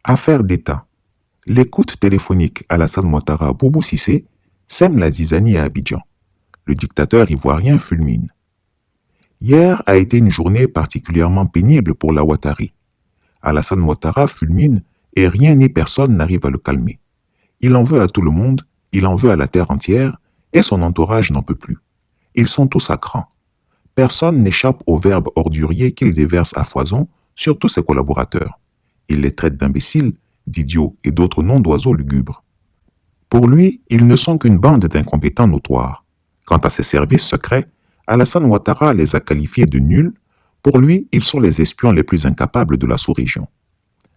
Affaire d'État. L'écoute téléphonique Alassane Ouattara Boubou Cissé sème la zizanie à Abidjan. Le dictateur ivoirien fulmine. Hier a été une journée particulièrement pénible pour la Ouattari. Alassane Ouattara fulmine et rien ni personne n'arrive à le calmer. Il en veut à tout le monde, il en veut à la terre entière et son entourage n'en peut plus. Ils sont tous à cran. Personne n'échappe au verbe ordurier qu'il déverse à foison sur tous ses collaborateurs. Il les traite d'imbéciles, d'idiots et d'autres noms d'oiseaux lugubres. Pour lui, ils ne sont qu'une bande d'incompétents notoires. Quant à ses services secrets, Alassane Ouattara les a qualifiés de nuls. Pour lui, ils sont les espions les plus incapables de la sous-région.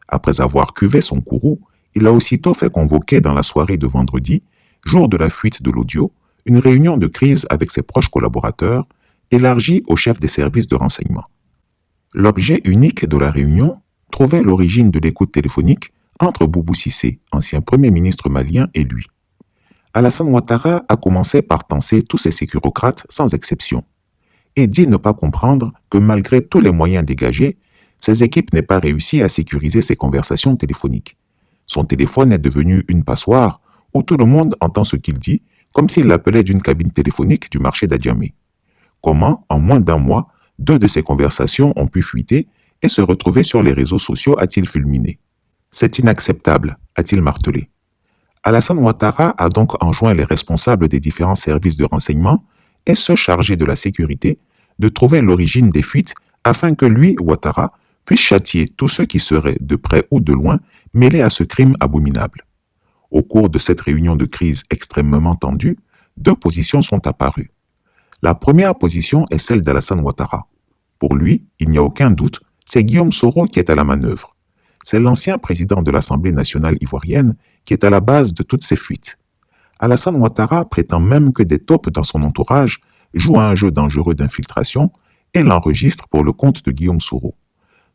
Après avoir cuvé son courroux, il a aussitôt fait convoquer dans la soirée de vendredi, jour de la fuite de l'audio, une réunion de crise avec ses proches collaborateurs, élargie au chef des services de renseignement. L'objet unique de la réunion trouvait l'origine de l'écoute téléphonique entre Boubou Cissé, ancien premier ministre malien, et lui. Alassane Ouattara a commencé par tenser tous ses sécurocrates sans exception, et dit ne pas comprendre que malgré tous les moyens dégagés, ses équipes n'aient pas réussi à sécuriser ses conversations téléphoniques. Son téléphone est devenu une passoire où tout le monde entend ce qu'il dit, comme s'il l'appelait d'une cabine téléphonique du marché d'Adjamé. Comment, en moins d'un mois, 2 de ses conversations ont pu fuiter et se retrouver sur les réseaux sociaux, a-t-il fulminé. C'est inacceptable, a-t-il martelé. Alassane Ouattara a donc enjoint les responsables des différents services de renseignement et ceux chargés de la sécurité de trouver l'origine des fuites afin que lui, Ouattara, puisse châtier tous ceux qui seraient, de près ou de loin, mêlés à ce crime abominable. Au cours de cette réunion de crise extrêmement tendue, 2 positions sont apparues. La première position est celle d'Alassane Ouattara. Pour lui, il n'y a aucun doute, c'est Guillaume Soro qui est à la manœuvre. C'est l'ancien président de l'Assemblée nationale ivoirienne qui est à la base de toutes ces fuites. Alassane Ouattara prétend même que des taupes dans son entourage jouent à un jeu dangereux d'infiltration et l'enregistrent pour le compte de Guillaume Soro.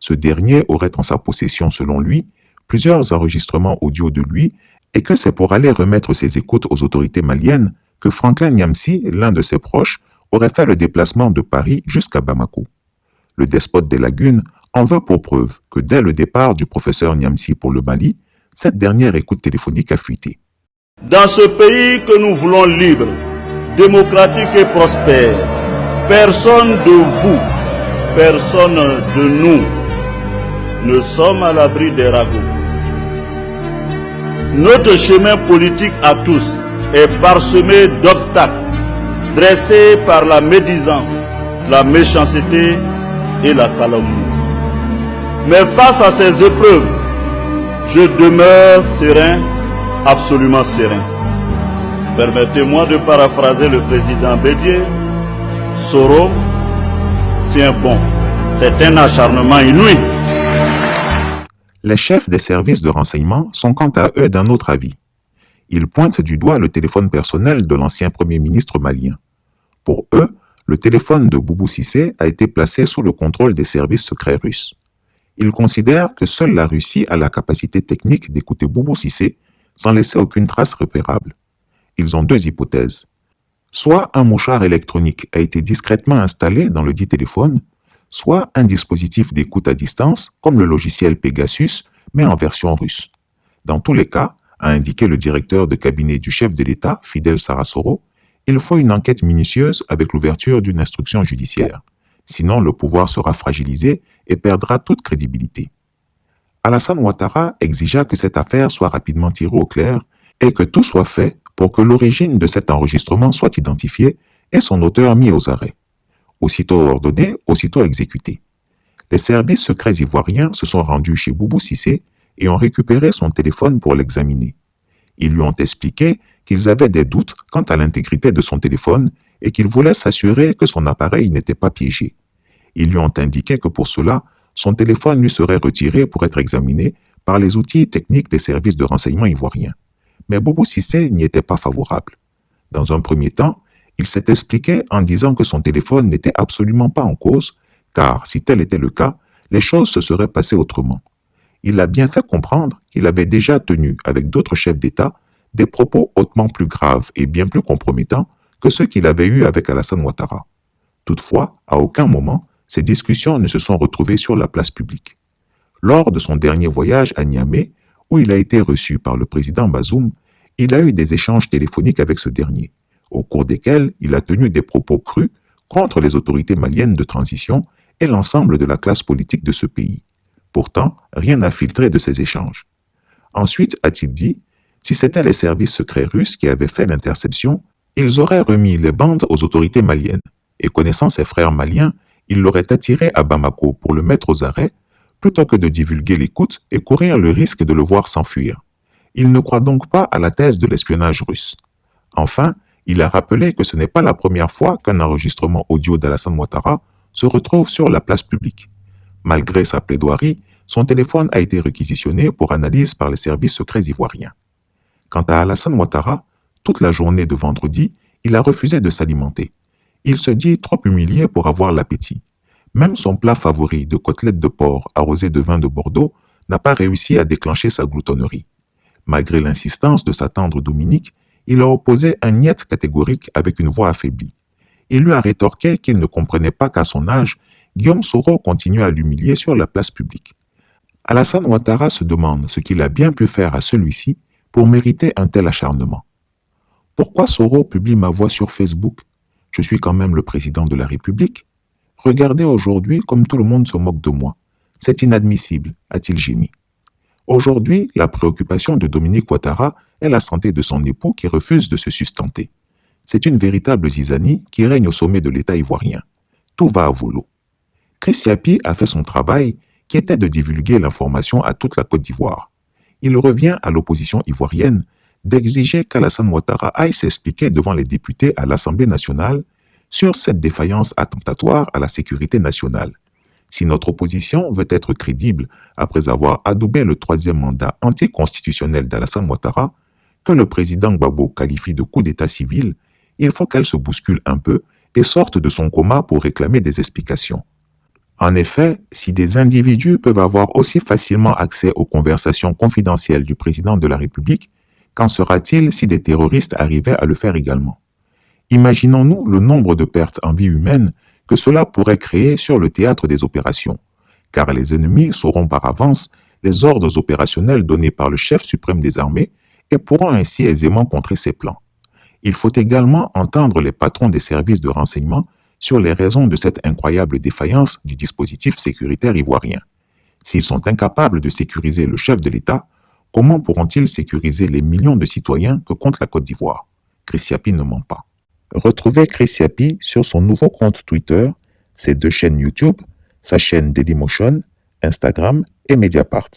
Ce dernier aurait en sa possession, selon lui, plusieurs enregistrements audio de lui et que c'est pour aller remettre ses écoutes aux autorités maliennes que Franklin Nyamsi, l'un de ses proches, aurait fait le déplacement de Paris jusqu'à Bamako. Le despote des lagunes en veut pour preuve que dès le départ du professeur Nyamsi pour le Mali, cette dernière écoute téléphonique a fuité. Dans ce pays que nous voulons libre, démocratique et prospère, personne de vous, personne de nous, ne sommes à l'abri des ragots. Notre chemin politique à tous est parsemé d'obstacles, dressés par la médisance, la méchanceté et la calomnie. Mais face à ces épreuves, je demeure serein, absolument serein. Permettez-moi de paraphraser le président Bédié. Soro tient bon. C'est un acharnement inouï. Les chefs des services de renseignement sont quant à eux d'un autre avis. Ils pointent du doigt le téléphone personnel de l'ancien premier ministre malien. Pour eux, le téléphone de Boubou Cissé a été placé sous le contrôle des services secrets russes. Ils considèrent que seule la Russie a la capacité technique d'écouter Boubou Cissé sans laisser aucune trace repérable. Ils ont 2 hypothèses. Soit un mouchard électronique a été discrètement installé dans le dit téléphone, soit un dispositif d'écoute à distance, comme le logiciel Pegasus, mais en version russe. Dans tous les cas, a indiqué le directeur de cabinet du chef de l'État, Fidel Sarasoro, il faut une enquête minutieuse avec l'ouverture d'une instruction judiciaire. Sinon, le pouvoir sera fragilisé et perdra toute crédibilité. Alassane Ouattara exigea que cette affaire soit rapidement tirée au clair et que tout soit fait pour que l'origine de cet enregistrement soit identifiée et son auteur mis aux arrêts. Aussitôt ordonné, aussitôt exécuté. Les services secrets ivoiriens se sont rendus chez Boubou Cissé et ont récupéré son téléphone pour l'examiner. Ils lui ont expliqué qu'ils avaient des doutes quant à l'intégrité de son téléphone et qu'ils voulaient s'assurer que son appareil n'était pas piégé. Ils lui ont indiqué que pour cela, son téléphone lui serait retiré pour être examiné par les outils techniques des services de renseignement ivoiriens. Mais Boubou Cissé n'y était pas favorable. Dans un premier temps, il s'est expliqué en disant que son téléphone n'était absolument pas en cause, car si tel était le cas, les choses se seraient passées autrement. Il a bien fait comprendre qu'il avait déjà tenu avec d'autres chefs d'État des propos hautement plus graves et bien plus compromettants que ceux qu'il avait eus avec Alassane Ouattara. Toutefois, à aucun moment, ces discussions ne se sont retrouvées sur la place publique. Lors de son dernier voyage à Niamey, où il a été reçu par le président Bazoum, il a eu des échanges téléphoniques avec ce dernier, au cours desquels il a tenu des propos crus contre les autorités maliennes de transition et l'ensemble de la classe politique de ce pays. Pourtant, rien n'a filtré de ces échanges. Ensuite, a-t-il dit, si c'était les services secrets russes qui avaient fait l'interception, ils auraient remis les bandes aux autorités maliennes. Et connaissant ses frères maliens, ils l'auraient attiré à Bamako pour le mettre aux arrêts, plutôt que de divulguer l'écoute et courir le risque de le voir s'enfuir. Il ne croit donc pas à la thèse de l'espionnage russe. Enfin, il a rappelé que ce n'est pas la première fois qu'un enregistrement audio d'Alassane Ouattara se retrouve sur la place publique. Malgré sa plaidoirie, son téléphone a été réquisitionné pour analyse par les services secrets ivoiriens. Quant à Alassane Ouattara, toute la journée de vendredi, il a refusé de s'alimenter. Il se dit trop humilié pour avoir l'appétit. Même son plat favori de côtelettes de porc arrosées de vin de Bordeaux n'a pas réussi à déclencher sa gloutonnerie. Malgré l'insistance de sa tendre Dominique, il a opposé un niet catégorique avec une voix affaiblie. Il lui a rétorqué qu'il ne comprenait pas qu'à son âge, Guillaume Soro continue à l'humilier sur la place publique. Alassane Ouattara se demande ce qu'il a bien pu faire à celui-ci pour mériter un tel acharnement. Pourquoi Soro publie ma voix sur Facebook? Je suis quand même le président de la République. Regardez aujourd'hui comme tout le monde se moque de moi. C'est inadmissible, a-t-il gémi. Aujourd'hui, la préoccupation de Dominique Ouattara est la santé de son époux qui refuse de se sustenter. C'est une véritable zizanie qui règne au sommet de l'État ivoirien. Tout va à volo. Chris Yapi a fait son travail qui était de divulguer l'information à toute la Côte d'Ivoire. Il revient à l'opposition ivoirienne d'exiger qu'Alassane Ouattara aille s'expliquer devant les députés à l'Assemblée nationale sur cette défaillance attentatoire à la sécurité nationale. Si notre opposition veut être crédible après avoir adoubé le troisième mandat anticonstitutionnel d'Alassane Ouattara, que le président Gbagbo qualifie de coup d'état civil, il faut qu'elle se bouscule un peu et sorte de son coma pour réclamer des explications. En effet, si des individus peuvent avoir aussi facilement accès aux conversations confidentielles du président de la République, qu'en sera-t-il si des terroristes arrivaient à le faire également? Imaginons-nous le nombre de pertes en vie humaine que cela pourrait créer sur le théâtre des opérations, car les ennemis sauront par avance les ordres opérationnels donnés par le chef suprême des armées et pourront ainsi aisément contrer ses plans. Il faut également entendre les patrons des services de renseignement sur les raisons de cette incroyable défaillance du dispositif sécuritaire ivoirien. S'ils sont incapables de sécuriser le chef de l'État, comment pourront-ils sécuriser les millions de citoyens que compte la Côte d'Ivoire? Chris Yapi ne ment pas. Retrouvez Chris Yapi sur son nouveau compte Twitter, ses 2 chaînes YouTube, sa chaîne Dailymotion, Instagram et Mediapart.